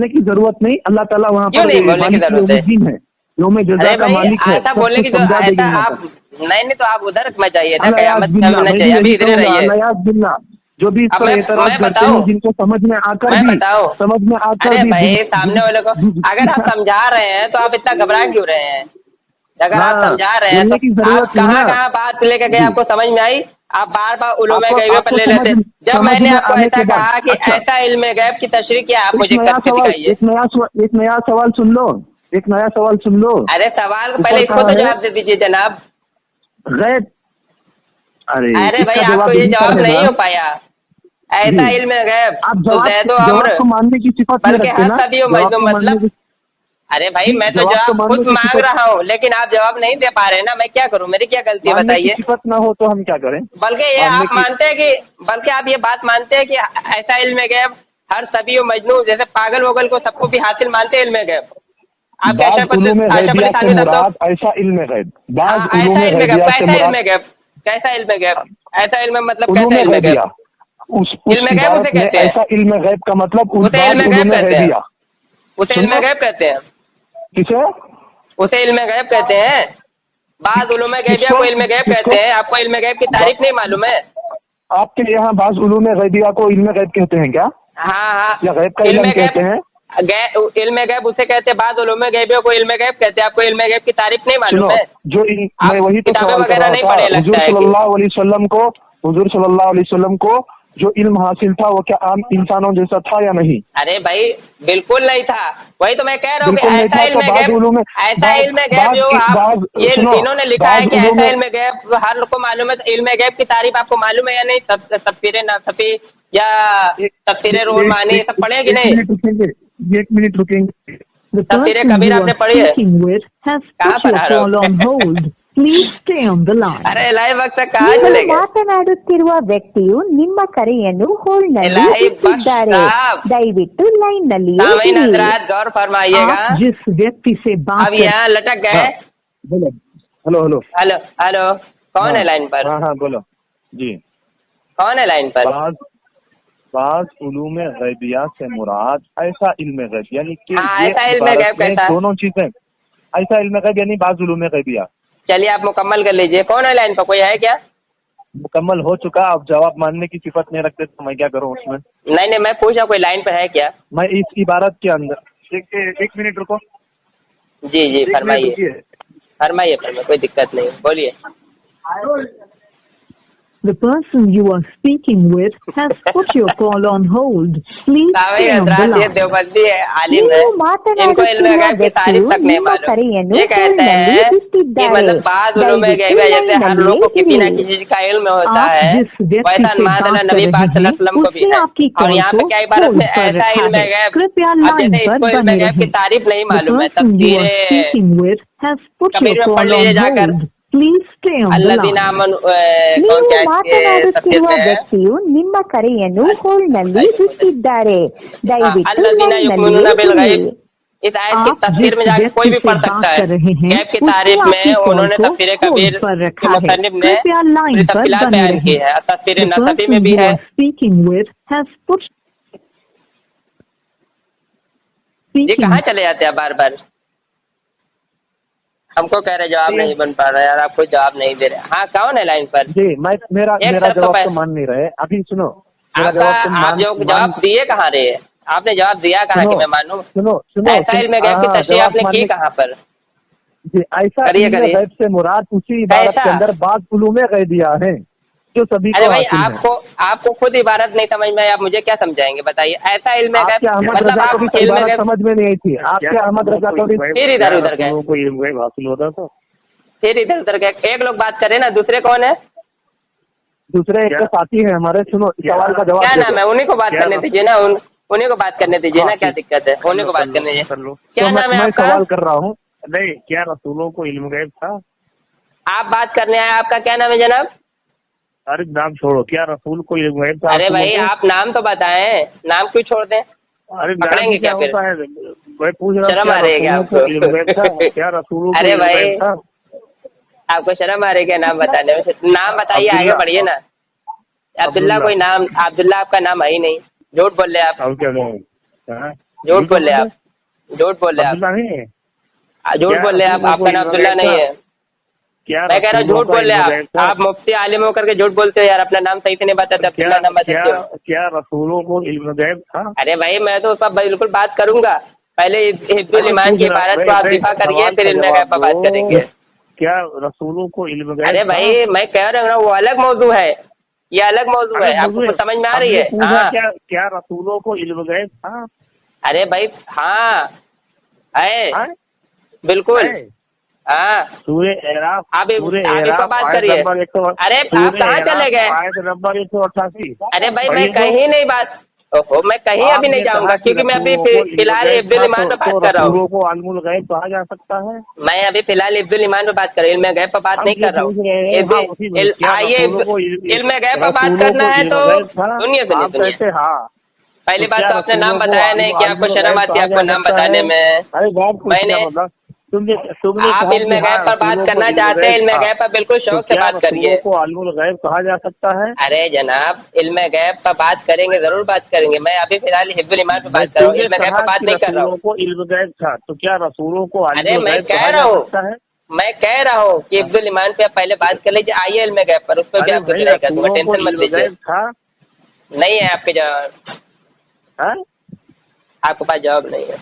की जरूरत नहीं, अल्लाह ताला वहाँ क्यों पर नहीं बोलने की मालिक जरूरत है? यौमुद्दीन है, यौम अरे जज़ा का भाई मालिक है, ऐसा सब बोलने की कुछ समझा देगा ऐसा यहाँ आप पर। नहीं तो आप उधर रखना चाहिए था, अलयास कयामत बिल्ला, करना मैं चाहिए, भी अभी यही इधरे कहूँगा, रहिए। अलयास बिल्ला, जो भी इस अब पर मैं एतराज करते बताऊं, हैं, जिनको समझ में आकर मैं भी बताऊं, समझ में आकर अरे भी भाई सामने वाले को अगर आप समझा रहे हैं तो आप इतना घबरा क्यों रहे हैं? अगर आप हाँ, समझा रहे हैं तो बोलने की आप जरूरत नहीं कहाँ ना कहाँ बात लेकर गए, जी। आपको समझ में आई? आप बार बार उलूम आपको गैब पे आपको ले समझ लेते। जब समझ मैंने में आपको आने ऐसा के बाद, कहा कि अच्छा ऐसा इल्म गैब की तशरीह क्या, आप मुझे एक नया करके सवाल दिखाइए। एक नया सवाल सुन लो, एक नया सवाल सुन लो। अरे सवाल को ऊपर पहले इसको कहा तो है जवाब दे दीजिए जनाब। गैब, अरे अरे भाई इसका आपको जवाब ये यही पर जवाब है नहीं ना हो पाया। जी। ऐसा इल्म गैब आप तो जवाब जैदो जवाब अम्र तो मानने की सिफत नहीं बल्कि रखते हर ना, सभी जवाब मजनू तो मानने मतलब। की अरे भाई जी, मैं तो जवाब तो जवाब मानने खुद की मांग सिफत रहा हूँ, लेकिन आप जवाब नहीं दे पा रहे हैं ना, मैं क्या करूँ, मेरी क्या गलती है मानने की बताइए? सिफत ना हो तो हम क्या करें? बल्कि ये मानने आप की मानते हैं कि बल्कि आप ये बात मानते हैं कि ऐसा इल्म गैब हर सभी मजनू जैसे पागल वगल को सबको भी हासिल मानते हैं इल्म गैब। आप बाज उलूम अशरफ गैबिया अली से थानवी साहब मुराद ऐसा इल्म गैब, बाज तो उलूम ऐसा इल्म गैब, गैबिया से कैसा मुराद इल्म गैब, कैसा इल्म गैब, ऐसा इल्म मतलब उलूम कैसा इल्म गैबिया, गैब? उस इल्म गैब इबारत उसे में कहते हैं, ऐसा इल्म गैब का मतलब उस उसे बाज इल्म उलूम गैब कहते हैं, गैबिया। उसे इल्म सुनो गैब कहते हैं, किसे उसे इल्म गैब कहते हैं। बाद उलूम गैबिया किसको को इल्म गैब किसको कहते हैं। आपको इल्म गैब की तारीफ नहीं मालूम है? आपके यहाँ बाज उलूम गैबिया को इल्म गैब कहते हैं क्या, हाँ हाँ, या गैब का इल्म इल्म गैब, कहते हैं? इल्म गैब उसे कहते हैं, बाद उलूम गैबियों को इल्म गैब कहते हैं। आपको इल्म गैब की तारीफ नहीं सुनो, मालूम है? मैं आप वही तो किताबें सवाल कर वगैरह रहा नहीं था, पढ़े हुजूर लगता है कि? सल्लल्लाहु अलैहि वसल्लम को जो इल्म हासिल था वो क्या आम इंसानों जैसा था या नहीं? अरे भाई बिल्कुल नहीं था, वही तो मैं कह रहा हूँ कि बिल्कुल नहीं ऐसा था। तो इल्म बाज गैब, उलूम में ऐसा इल्म गैब जो आप ये सुनो, इन्होंने लिखा है बाज कि उलूम ऐसा में इल्म गैब हर लोग को मालूम है। तो इल्म गैब की तारीफ आपको मालूम है या नहीं? तफसीर नसफी या एक तफसीर रूमानी ये सब पढ़े हैं कि एक नहीं? मिनट रुकेंगे, एक मिनट रुकेंगे। The तफसीर person कबीर you आपने are पढ़ी है? speaking with has कहाँ put पर your आ रहे call on हो? hold. Please stay on the line. अरे इलाही वक्त तक कहाँ ನೀವು चले गए? ಮಾತನಾಡುತ್ತಿರುವ ವ್ಯಕ್ತಿಯು ನಿಮ್ಮ ಕರೆಯನ್ನು ಹೋಲ್ಡ್ನಲ್ಲಿ इलाही ಇಟ್ಟಿದ್ದಾರೆ. बख्श साहब, ದಯವಿಟ್ಟು ಲೈನ್ ನಲ್ಲಿಯೇ सामीन ಇರಿ. हजरात गौर फरमाइएगा। आप जिस व्यक्ति से बात अब कर यहाँ लटक गए। हाँ, बोलो, हेलो हेलो, हेलो हेलो, कौन है लाइन पर? हाँ हाँ बोलो जी। कौन है लाइन पर? बाज उलूम गैबिया से मुराद ऐसा इल्म गैब, यानी कि हाँ, ये ऐसा इल्म इबारत गैब में कैसा? दोनों चीजें, ऐसा इल्म गैब यानी बाज उलूम गैबिया। चलिए आप मुकम्मल कर लीजिए। कौन है लाइन पर, कोई है क्या? मुकम्मल हो चुका, अब जवाब मानने की सिफत नहीं रखते तो मैं क्या करूं उसमें? नहीं नहीं, मैं पूछा कोई लाइन पर है क्या? मैं इस इबारत के अंदर एक मिनट रुको, जी जी एक मिनट फरमाइए रुकिए। फरमाइए फरमाइए, कोई दिक्कत नहीं, बोलिए। The person you are speaking with has put your call on hold. Please सामीन stay on the हजरात ये line. देवबंदी है, आलिम है, ನೀವು इनको इल्म ಮಾತನಾಡುತ್ತಿರುವ गैब की तारीफ ವ್ಯಕ್ತಿಯು तक नहीं ನಿಮ್ಮ मालूम। ಕರೆಯನ್ನು ये कहते ಹೋಲ್ಡ್ನಲ್ಲಿ हैं कि ಇಟ್ಟಿದ್ದಾರೆ. मतलब बाद उलूम ದಯವಿಟ್ಟು गैब जैसे हर ಲೈನ್ನಲ್ಲಿಯೇ लोग को किसी न ಇರಿ. किसी चीज का इल्म होता आप है, जिस व्यक्ति वैसा से मादला बात नबी कर पाक रहे हैं सल्लल्लाहु अलैहि वसल्लम को भी उसने है। आपकी और कॉल यहाँ को पे क्या इबारत होल्ड में पर ऐसा रखा इल्म है. गैब, कृपया अब लाइन जैसे पर इसको इल्म बने गैब की रहें. तारीफ नहीं The मालूम है। person you are तफसीर speaking with has put Kabir your में पढ़ call लीजिए on जाकर। hold. Please stay on the अल्लज़ीना line. आमनु ನೀವು कौन क्या तफसीर ಮಾತನಾಡುತ್ತಿರುವ में है? ವ್ಯಕ್ತಿಯು ನಿಮ್ಮ ಕರೆಯನ್ನು ಹೋಲ್ಡ್ನಲ್ಲಿ ಇಟ್ಟಿದ್ದಾರೆ. ದಯವಿಟ್ಟು अल्लज़ीना ಲೈನ್ನಲ್ಲಿಯೇ युमिनूना बिल ಇರಿ. गैब, इस आयत की आप तफसीर में जिस जाकर कोई व्यक्ति भी से पढ़ सकता बात है। कर रहे हैं गैब की उसने तारीफ आपकी में कॉल उन्होंने को तफसीर होल्ड कबीर पर के रखा है. मुसन्निफ ने कृपया लाइन पूरी पर तफसीलात बने बयान की रहें. है। तफसीर The नसफी में person भी you है। are speaking with has put ये speaking. कहाँ चले जाते हैं बार बार? हमको कह रहे जवाब नहीं बन पा रहा यार, आप कोई जवाब नहीं दे रहे। हाँ कौन है लाइन पर? जी, मेरा एक तरफ तो जवाब तो मान नहीं रहे। अभी सुनो, मेरा आपका जवाब तो आप जो जवाब दिए कहाँ रहे? आपने जवाब दिया कहाँ कि मैं मानूं? सुनो सुनो, ऐसा इल्म गैब की तशरीह आपने की कहाँ पर? जी, ऐसा करिए, इल्म करिए। गैब से मुराद उसी इबारत कैसा? के अंदर बात उलूम गैबिया है जो सभी अरे को भाई हासिल है। आपको खुद इबारत नहीं समझ में आई, आप मुझे क्या समझाएंगे बताइए? ऐसा इल्म गैब आपके अहमद मतलब रजा को भी आप इल्म इबारत गैब समझ में नहीं आई थी। आपके अहमद रजा को भी फिर इधर उधर गए, को इल्म गैब हासिल होता था। फिर इधर उधर गए। एक लोग बात करें ना, दूसरे कौन है? दूसरे एक साथी है हमारे। सुनो, सवाल का जवाब क्या दे नाम दो। है? उन्हीं को बात करने दीजिए ना, उन्हीं को बात करने दीजिए ना, क्या दिक्कत है? उन्हीं को बात करने दीजिए। क्या तो नाम है मैं आपका? सवाल कर रहा हूँ। नहीं, क्या रसूलों को इल्म गैब था? आप बात करने आए, आपका क्या नाम है जनाब? अरे नाम छोड़ो, क्या रसूल को इल्म गैब था? अरे भाई आप नाम तो बताएं, नाम क्यों छोड़ दें? अरे पकड़ेंगे क्या फिर? होता है? मैं पूछ रहा हूँ, शर्म क्या आ रही है क्या रसूलों को आपको? इल्म गैब था? क्या रसूलों को अरे इल्म भाई, गैब था? आपको शर्म आ रही है क्या नाम बताने में? नाम बताइए, आगे बढ़िए ना। अब्दुल्ला कोई नाम, अब्दुल्ला आपका नाम है ही नहीं। झूठ बोल रहे आप, और क्या बोले? हाँ? झूठ बोल रहे आप, झूठ बोल रहे आप, अब्दुल्ला नहीं है झूठ बोल रहे आप, आपका नाम अब्दुल्ला नहीं है। क्या? मैं कह रहा हूँ झूठ बोल रहे हैं आप मुफ्ती आलिम होकर के झूठ बोलते हो यार, अपना नाम सही से नहीं बताते, अब्दुल्ला नाम बताते हो। क्या रसूलों को इल्म गैब था? अरे भाई मैं तो सब बिल्कुल बात करूंगा, पहले हिफ्जुल ईमान की इबारत को आप दिफा करिए, फिर इल्म गैब पर बात करेंगे। क्या रसूलों को इल्म गैब? अरे भाई मैं कह रहा हूँ वो अलग मौजू है, ये अलग मौजू है, आपको कुछ समझ में आ रही है? हाँ क्या रसूलों को इल्म गैब था? अरे भाई हाँ है, बिल्कुल हाँ। सूरे एराफ, आप इस पर बात करिए। अरे आप कहाँ चले गए? आयत नंबर 188। अरे भाई मैं कहीं नहीं बात, ओहो मैं कहीं अभी नहीं जाऊंगा, क्योंकि मैं अभी फिलहाल हिफ्जुल ईमान पे बात कर रहा हूँ। को अल्मुल गैब कहा जा सकता है? मैं अभी फिलहाल हिफ्जुल ईमान पे बात कर रहा हूँ, इल्म गैब पर बात नहीं कर रहा हूँ। आइए इल्म गैब पर बात करना है तो सुनिए। हाँ, पहली बात तो आपने नाम बताया नहीं कि आपको शर्म आती है आपको नाम बताने में। मैंने आप इल्म गैब पर बात करना चाहते हैं, इल्म गैब पर बिल्कुल शौक से बात करिए। को अल्मुल गैब कहा जा सकता है? अरे जनाब इल्म गैब पर बात करेंगे, जरूर बात करेंगे। मैं अभी फिलहाल हिफ्जुल ईमान पे बात कर रहा हूँ, इल्म गैब पर बात नहीं कर रहा हूँ। को इल्म गैब था तो क्या रसूलों को अरे मैं कह रहा हूँ कि हिफ्जुल ईमान पे पहले बात कर लीजिए, आइए इल्म गैब पर, उस पर भी आपको विदाई कर दूंगा, टेंशन मत लीजिए। नहीं है आपके जवाब, आपके पास जवाब नहीं है।